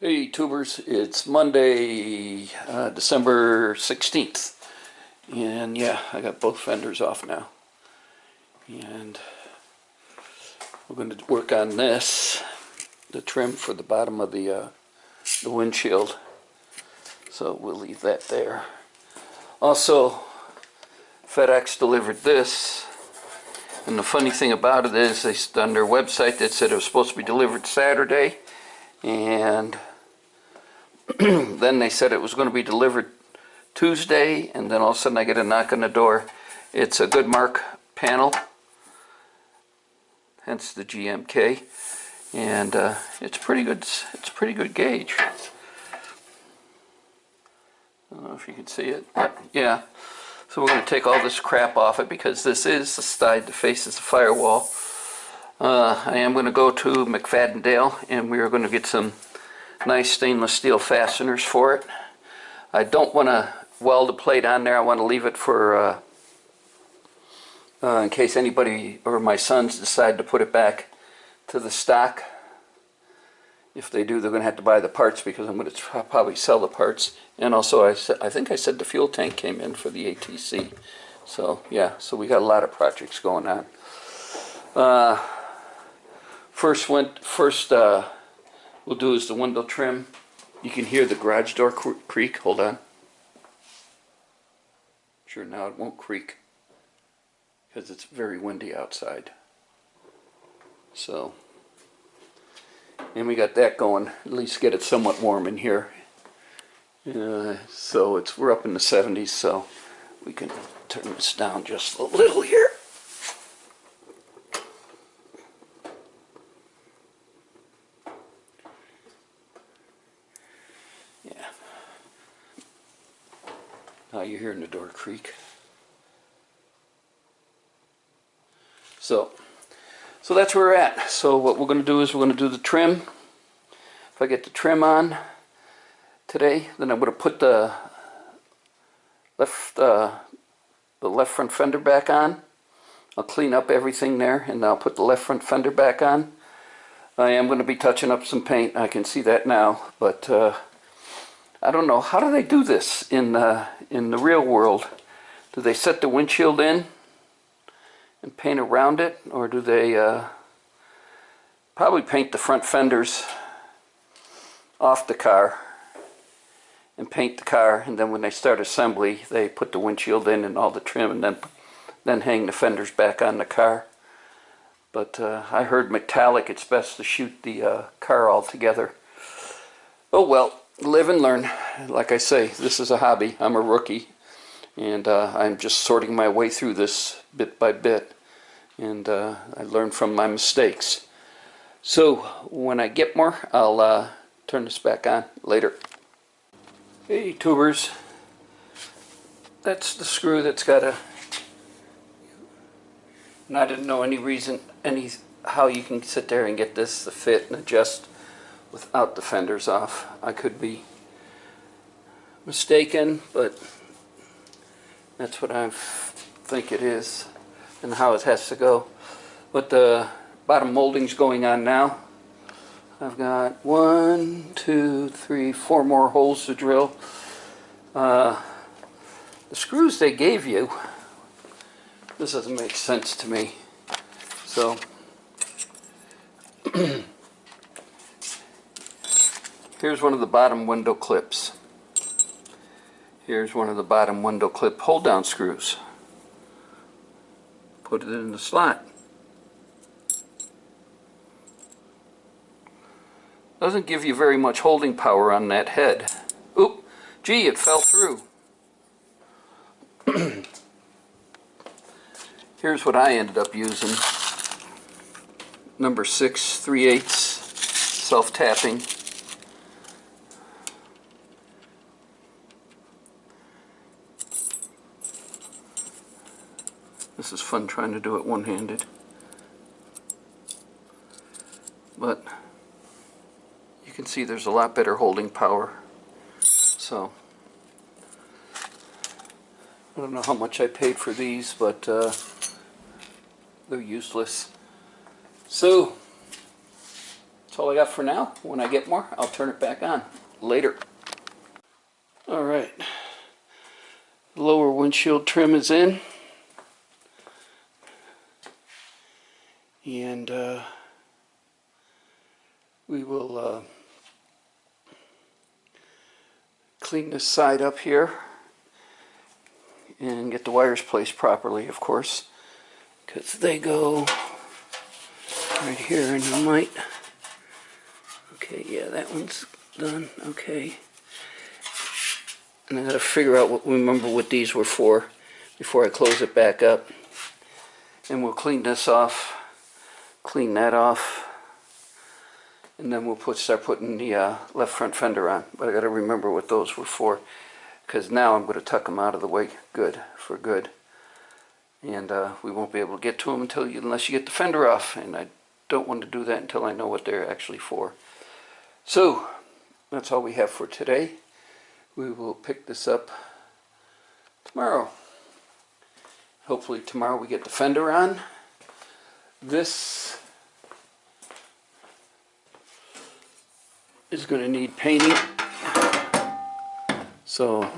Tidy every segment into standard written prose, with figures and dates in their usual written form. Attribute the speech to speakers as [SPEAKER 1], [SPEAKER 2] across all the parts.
[SPEAKER 1] Hey tubers, it's Monday, December 16th, and yeah, I got both fenders off now, and we're going to work on this, the trim for the bottom of the windshield, so we'll leave that there. Also, FedEx delivered this, and the funny thing about it is, on their website they said it was supposed to be delivered Saturday, and then they said it was going to be delivered Tuesday, and then all of a sudden I get a knock on the door. It's a Goodmark panel, hence the GMK, and it's pretty good. It's a pretty good gauge. I don't know if you can see it, but yeah. So we're going to take all this crap off it because this is the side that faces the firewall. I am going to go to McFadden-Dale, and we are going to get some nice stainless steel fasteners for it. I don't want to weld the plate on there. I want to leave it for in case anybody or my sons decide to put it back to the stock. If they do, they're going to have to buy the parts because I'm going to probably sell the parts. And also, I think I said the fuel tank came in for the ATC. So yeah, so we got a lot of projects going on. First we'll do is the window trim. You can hear the garage door creak. Hold on. Sure, now it won't creak because it's very windy outside. So, and we got that going. At least get it somewhat warm in here. So we're up in the 70s, so we can turn this down just a little here. You're hearing the door creak. So that's where we're at. So what we're going to do is we're going to do the trim. If I get the trim on today, then I'm going to put the left front fender back on. I'll clean up everything there, and I'll put the left front fender back on. I am going to be touching up some paint. I can see that now, but I don't know. How do they do this in the real world? Do they set the windshield in and paint around it, or do they probably paint the front fenders off the car and paint the car, and then when they start assembly, they put the windshield in and all the trim, and then hang the fenders back on the car? But I heard metallic. It's best to shoot the car all together. Oh well. Live and learn. Like I say, this is a hobby. I'm a rookie, and I'm just sorting my way through this bit by bit, and I learn from my mistakes. So when I get more, I'll turn this back on later. Hey tubers, that's the screw that's got a, and I didn't know how you can sit there and get this to fit and adjust without the fenders off. I could be mistaken, but that's what I think it is and how it has to go. But the bottom molding's going on now. I've got 1, 2, 3, 4 more holes to drill. The screws they gave you, this doesn't make sense to me. So here's one of the bottom window clips. Here's one of the bottom window clip hold down screws. Put it in the slot. Doesn't give you very much holding power on that head. Oop, gee, it fell through. Here's what I ended up using. Number 6 3/8 self-tapping. This is fun trying to do it one-handed, but you can see there's a lot better holding power. So I don't know how much I paid for these, but they're useless. So That's all I got for now. When I get more, I'll turn it back on. Later. Alright. Lower windshield trim is in. And we will clean this side up here and get the wires placed properly, of course, because they go right here, and you might. Okay, yeah, that one's done. Okay. And I gotta figure out remember what these were for before I close it back up. And we'll clean this off, clean that off, and then we'll start putting the left front fender on. But I gotta remember what those were for, because now I'm gonna tuck them out of the way for good. And we won't be able to get to them unless you get the fender off, and I don't want to do that until I know what they're actually for. So that's all we have for today. We will pick this up tomorrow. Hopefully tomorrow we get the fender on. This is going to need painting. So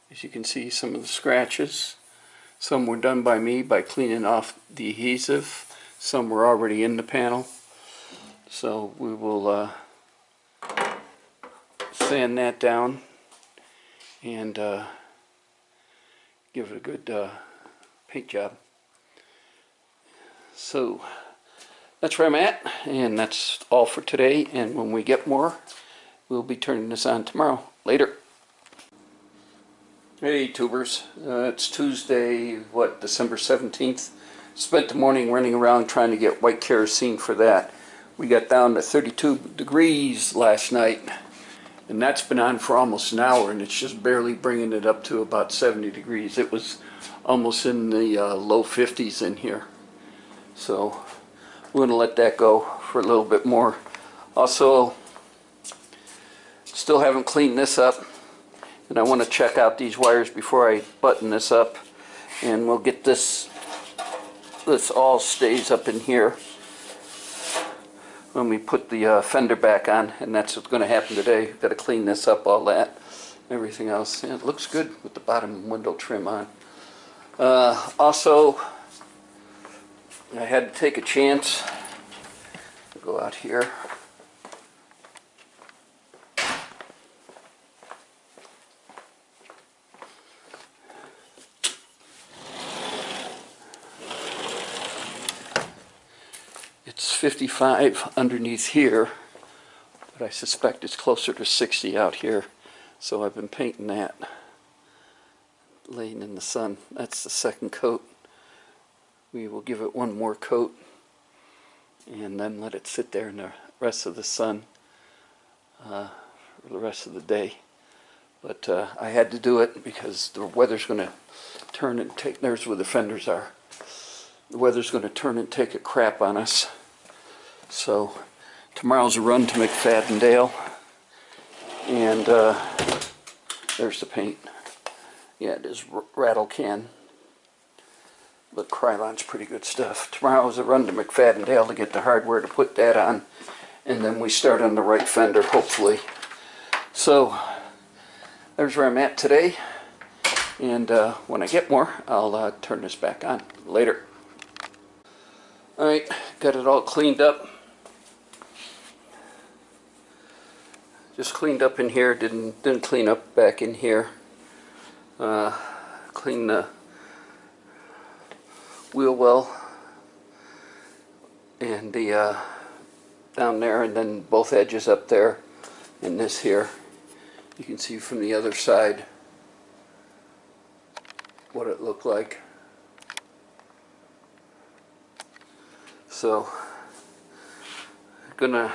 [SPEAKER 1] as you can see, some of the scratches. Some were done by me by cleaning off the adhesive. Some were already in the panel. So we will sand that down and give it a good paint job. So that's where I'm at, and that's all for today. And when we get more, we'll be turning this on tomorrow. Later. Hey tubers, it's Tuesday, December 17th. Spent the morning running around trying to get white kerosene for that. We got down to 32 degrees last night, and that's been on for almost an hour, and it's just barely bringing it up to about 70 degrees. It was almost in the low 50s in here. So we're going to let that go for a little bit more. Also, still haven't cleaned this up, and I want to check out these wires before I button this up, and we'll get this all stays up in here when we put the fender back on, and that's what's going to happen today. Got to clean this up, all that, everything else. Yeah, it looks good with the bottom window trim on. Also, I had to take a chance. Go out here. It's 55 underneath here, but I suspect it's closer to 60 out here. So I've been painting that, laying in the sun. That's the second coat. We will give it one more coat and then let it sit there in the rest of the sun for the rest of the day. But I had to do it because the weather's going to turn and take, there's where the fenders are. The weather's going to turn and take a crap on us. So tomorrow's a run to McFadden, and there's the paint. Yeah, it is rattle can, but Krylon's pretty good stuff. Tomorrow's a run to McFadden to get the hardware to put that on, and then we start on the right fender, hopefully. So there's where I'm at today, and when I get more, I'll turn this back on. Later. Alright, got it all cleaned up. Just cleaned up in here, didn't clean up back in here. Clean the wheel well and the down there, and then both edges up there, and this here. You can see from the other side what it looked like. So I'm gonna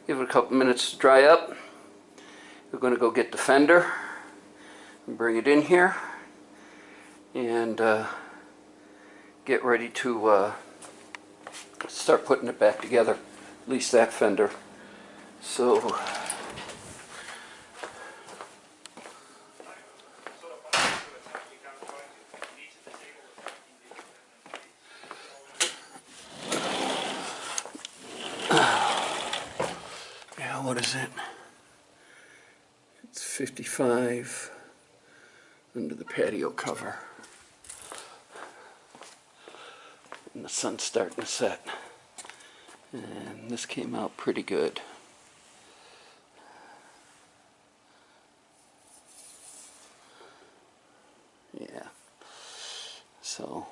[SPEAKER 1] give it a couple minutes to dry up. We're gonna go get the fender and bring it in here and get ready to start putting it back together, at least that fender. So It's 55 under the patio cover. And the sun's starting to set. And this came out pretty good. Yeah. So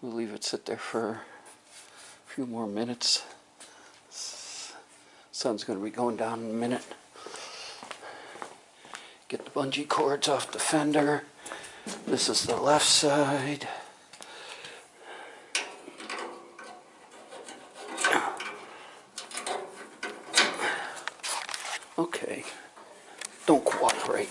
[SPEAKER 1] we'll leave it sit there for a few more minutes. Sun's going to be going down in a minute. Get the bungee cords off the fender. This is the left side. Okay, don't cooperate.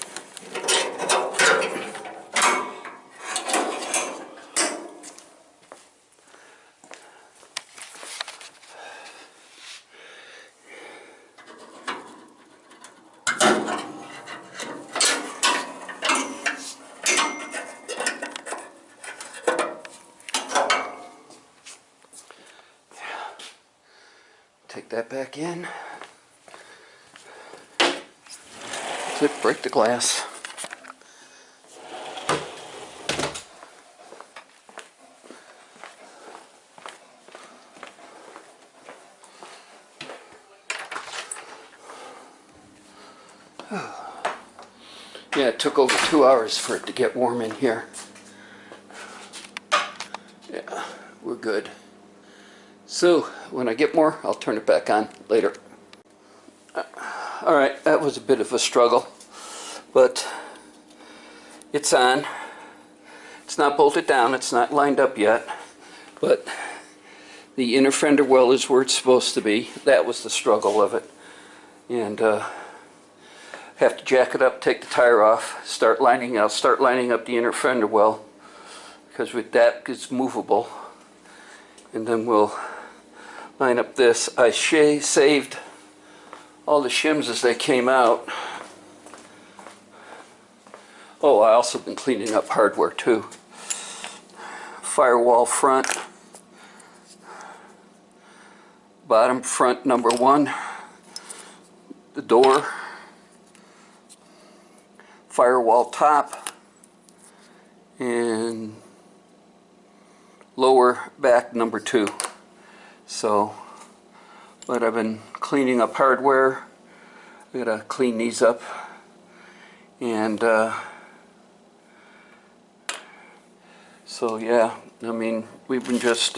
[SPEAKER 1] Take that back in. Clip, break the glass. Yeah, it took over 2 hours for it to get warm in here. Yeah, we're good. So, when I get more, I'll turn it back on later. Alright, that was a bit of a struggle, but it's on. It's not bolted down, it's not lined up yet, but the inner fender well is where it's supposed to be. That was the struggle of it. And have to jack it up, take the tire off, start lining up the inner fender well, because with that it's movable. And then we'll line up this. I saved all the shims as they came out. Oh, I also been cleaning up hardware too. Firewall front, bottom front number 1, the door, firewall top, and lower back number 2. So, but I've been cleaning up hardware. I gotta clean these up, and so yeah, I mean, we've been just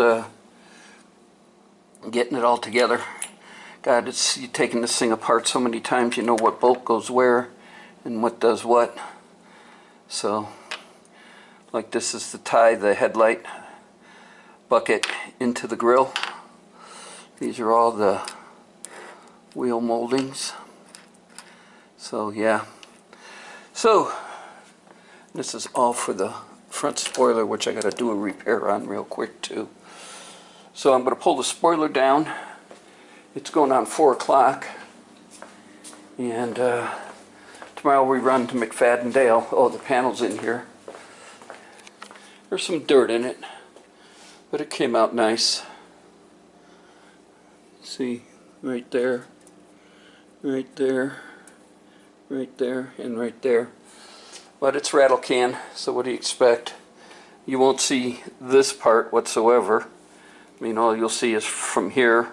[SPEAKER 1] getting it all together. God, it's you taking this thing apart so many times, you know what bolt goes where and what does what. So, like this is to tie the headlight bucket into the grill. These are all the wheel moldings. So yeah. So this is all for the front spoiler, which I got to do a repair on real quick too. So I'm going to pull the spoiler down. It's going on 4 o'clock. And tomorrow we run to McFadden Dale. Oh, the panel's in here. There's some dirt in it, but it came out nice. See, right there, right there, right there, and right there. But it's rattle can, so what do you expect? You won't see this part whatsoever. I mean, all you'll see is from here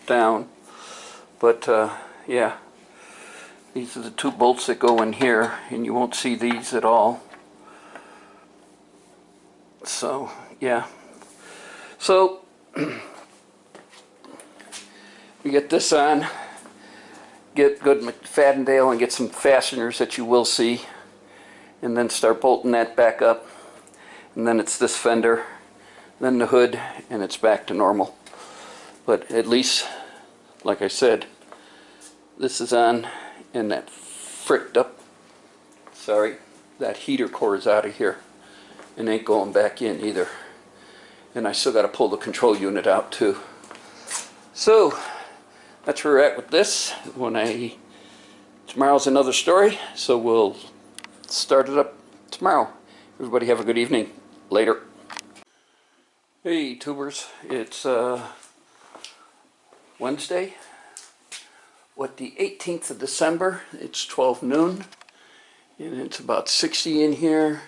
[SPEAKER 1] down. But yeah, these are the 2 bolts that go in here, and you won't see these at all. So yeah, so you get this on, go to McFadden Dale and get some fasteners that you will see, and then start bolting that back up, and then it's this fender, then the hood, and it's back to normal. But at least, like I said, this is on, and that fricked up, that heater core is out of here and ain't going back in either. And I still got to pull the control unit out too. So that's where we're at with this. Tomorrow's another story, so we'll start it up tomorrow. Everybody have a good evening. Later. Hey tubers, it's Wednesday, the 18th of December. It's 12 noon, and it's about 60 in here,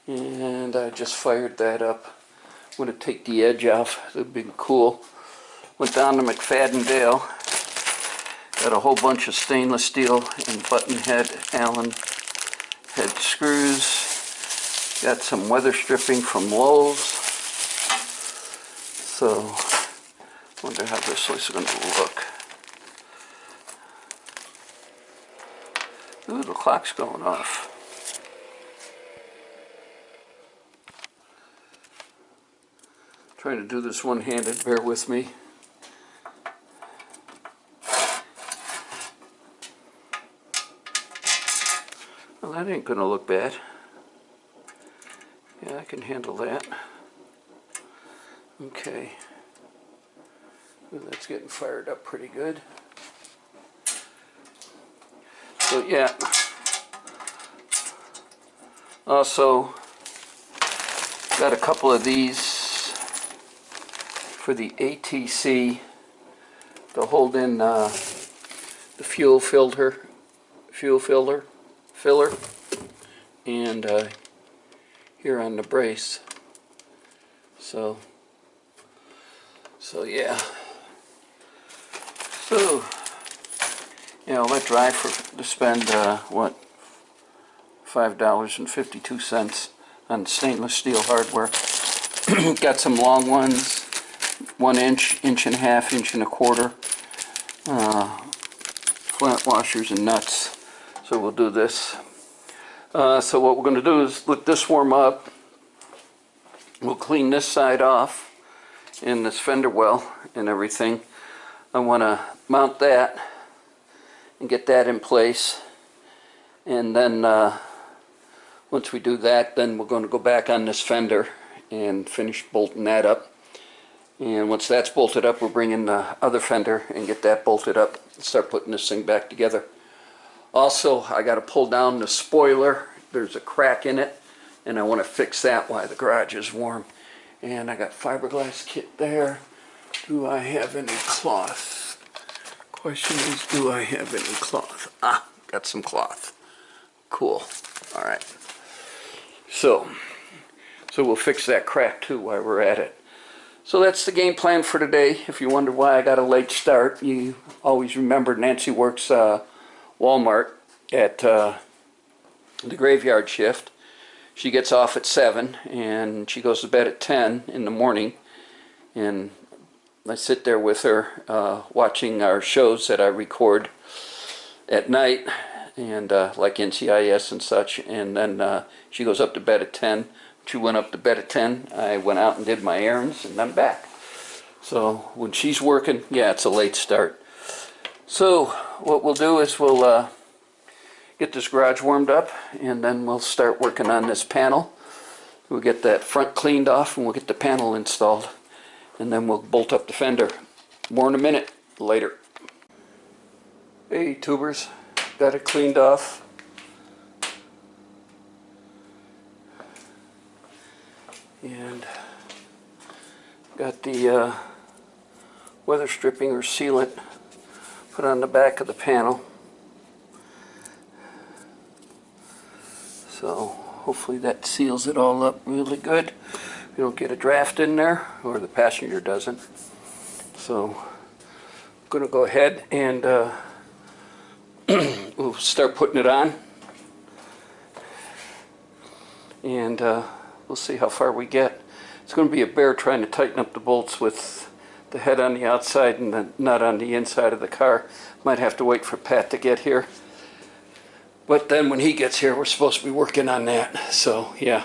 [SPEAKER 1] and I just fired that up. I'm going to take the edge off. It'll be cool. Went down to McFadden Dale. Got a whole bunch of stainless steel and button head Allen head screws. Got some weather stripping from Lowe's. So, wonder how this is going to look. Ooh, the clock's going off. Trying to do this one-handed, bear with me. Well, that ain't gonna look bad. Yeah, I can handle that. Okay. Ooh, that's getting fired up pretty good. So yeah. Also, got a couple of these for the ATC to hold in the fuel filler, and here on the brace. So yeah. So yeah, I'll let dry to spend what, $5.52 on stainless steel hardware. Got some long ones, 1 inch, inch and a half, inch and a quarter, flat washers and nuts. So we'll do this. So what we're going to do is let this warm up. We'll clean this side off in this fender well and everything. I want to mount that and get that in place, and then once we do that, then we're going to go back on this fender and finish bolting that up. And once that's bolted up, we'll bring in the other fender and get that bolted up and start putting this thing back together. Also, I got to pull down the spoiler. There's a crack in it, and I want to fix that while the garage is warm. And I got fiberglass kit there. Do I have any cloth? Question is, do I have any cloth? Ah, got some cloth. Cool. All right. So we'll fix that crack too while we're at it. So that's the game plan for today. If you wonder why I got a late start, you always remember Nancy works Walmart at the graveyard shift. She gets off at 7 and she goes to bed at 10 in the morning, and I sit there with her watching our shows that I record at night, and like NCIS and such, and then she goes up to bed at 10. She went up to bed at 10. I went out and did my errands, and I'm back. So when she's working, yeah, it's a late start. So what we'll do is we'll get this garage warmed up, and then we'll start working on this panel. We'll get that front cleaned off, and we'll get the panel installed, and then we'll bolt up the fender. More in a minute. Later. Hey tubers, got it cleaned off. And got the weather stripping or sealant put on the back of the panel. So hopefully that seals it all up really good. You don't get a draft in there, or the passenger doesn't. So I'm going to go ahead and we'll start putting it on. And we'll see how far we get. It's going to be a bear trying to tighten up the bolts with the head on the outside and the nut on the inside of the car. Might have to wait for Pat to get here. But then when he gets here, we're supposed to be working on that. So yeah,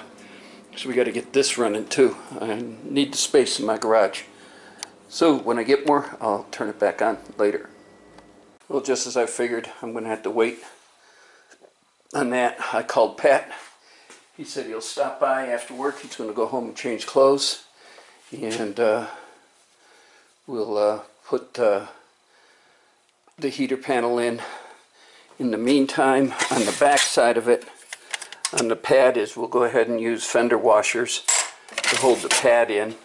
[SPEAKER 1] so we got to get this running too. I need the space in my garage. So when I get more, I'll turn it back on later. Well, just as I figured, I'm going to have to wait on that. I called Pat. He said he'll stop by after work. He's going to go home and change clothes. And we'll put the heater panel in. In the meantime, on the back side of it, on the pad we'll go ahead and use fender washers to hold the pad in,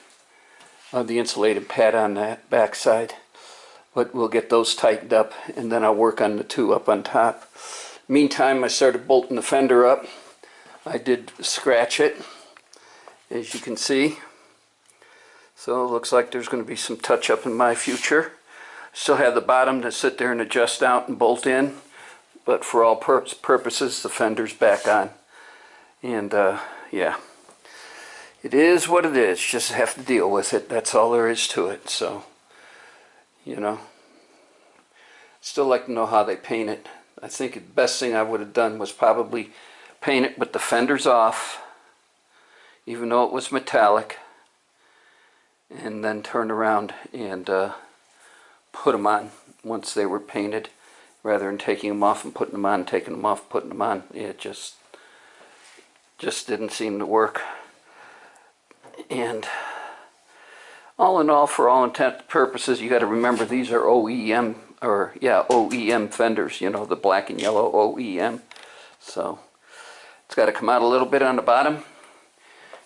[SPEAKER 1] the insulated pad on that back side. But we'll get those tightened up, and then I'll work on the two up on top. Meantime, I started bolting the fender up. I did scratch it, as you can see. So it looks like there's going to be some touch up in my future. Still have the bottom to sit there and adjust out and bolt in, but for all purposes, the fender's back on. And yeah, it is what it is. Just have to deal with it. That's all there is to it. So, you know, still like to know how they paint it. I think the best thing I would have done was probably paint it with the fenders off, even though it was metallic, and then turn around and put them on once they were painted, rather than taking them off and putting them on, taking them off, putting them on. It just didn't seem to work. And all in all, for all intents and purposes, you got to remember these are OEM, or yeah, OEM fenders, you know, the black and yellow OEM. So it's got to come out a little bit on the bottom.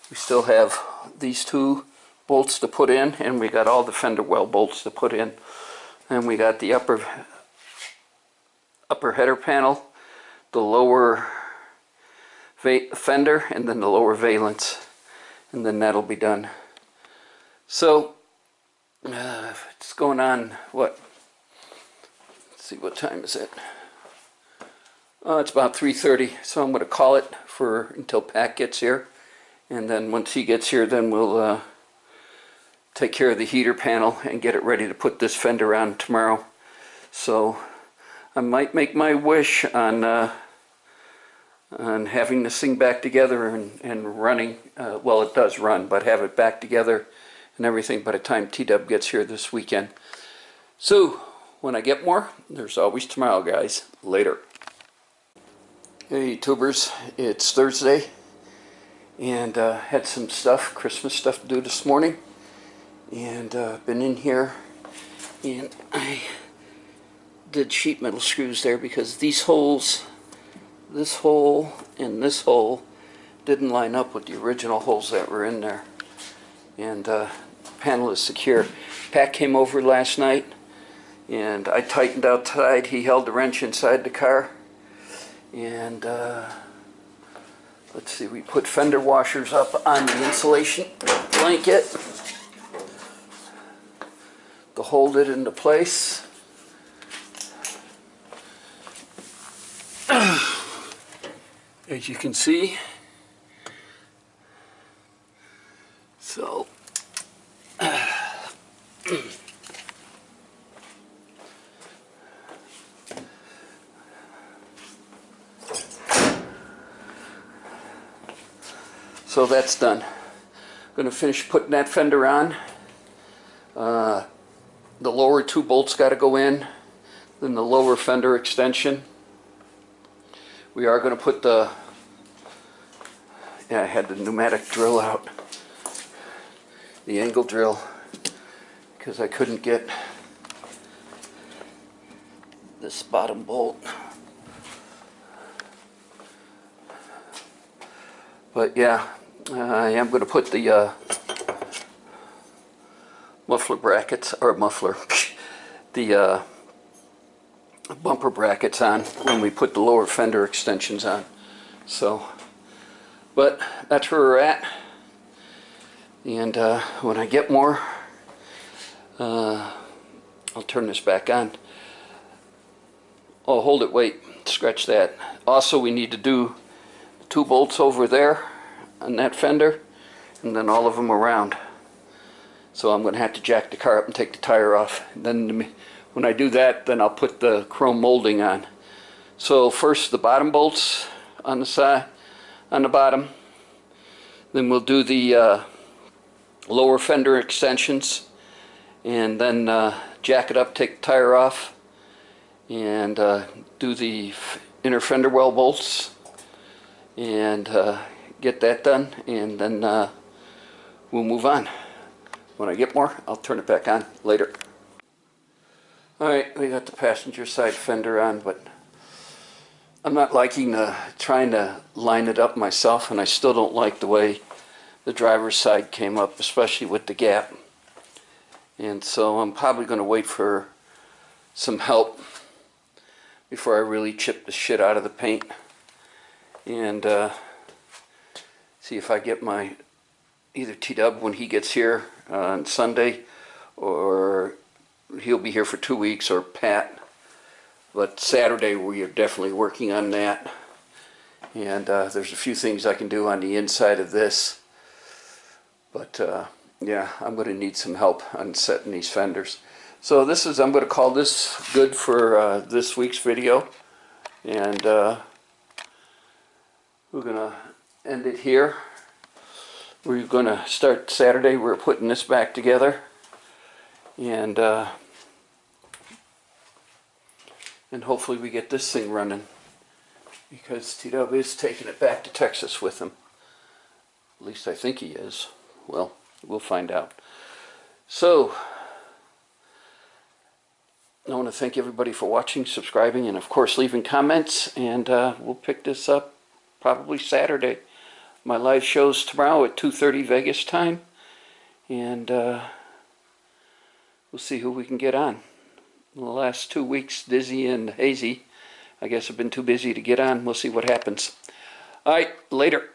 [SPEAKER 1] We still have these two bolts to put in, and we got all the fender well bolts to put in. And we got the upper header panel, the lower fender, and then the lower valence, and then that'll be done. So it's going on, what? Let's see, what time is it? It's about 3:30, so I'm going to call it for until Pat gets here, and then once he gets here, then we'll take care of the heater panel and get it ready to put this fender on tomorrow. So I might make my wish on having this thing back together and running. Well, it does run, but have it back together and everything by the time T-Dub gets here this weekend. So when I get more, there's always tomorrow, guys. Later. Hey, tubers, it's Thursday, and had some stuff, Christmas stuff to do this morning, and been in here, and I did sheet metal screws there because these holes, this hole and this hole, didn't line up with the original holes that were in there. And the panel is secure. Pat came over last night, and I tightened outside. He held the wrench inside the car, and let's see, we put fender washers up on the insulation blanket to hold it into place. As you can see, so so that's done. I'm going to finish putting that fender on. The lower two bolts got to go in, then the lower fender extension. We are going to put the, I had the pneumatic drill out, the angle drill, because I couldn't get this bottom bolt. But yeah, I am going to put the muffler brackets, or muffler, the bumper brackets on when we put the lower fender extensions on. So, but that's where we're at. And when I get more, I'll turn this back on. Oh, hold it, wait, scratch that. Also, we need to do 2 bolts over there on that fender, and then all of them around. So I'm going to have to jack the car up and take the tire off. Then when I do that, then I'll put the chrome molding on. So first the bottom bolts on the side, on the bottom. Then we'll do the lower fender extensions, and then jack it up, take the tire off, and do the inner fender well bolts, and get that done, and then we'll move on. When I get more, I'll turn it back on later. Alright, we got the passenger side fender on, but I'm not liking trying to line it up myself, and I still don't like the way the driver's side came up, especially with the gap. And so I'm probably going to wait for some help before I really chip the shit out of the paint, and see if I get my either T-Dub when he gets here on Sunday, or he'll be here for 2 weeks, or Pat. But Saturday we are definitely working on that, and there's a few things I can do on the inside of this, but yeah, I'm going to need some help on setting these fenders. So this is, I'm going to call this good for this week's video, and we're going to end it here. We're going to start Saturday. We're putting this back together, and hopefully we get this thing running, because T-Dub is taking it back to Texas with him. At least I think he is. Well, we'll find out. So I want to thank everybody for watching, subscribing, and of course leaving comments, and we'll pick this up probably Saturday. My live show's tomorrow at 2:30 Vegas time, and we'll see who we can get on. The last 2 weeks, Dizzy and Hazy, I guess I've been too busy to get on. We'll see what happens. All right, later.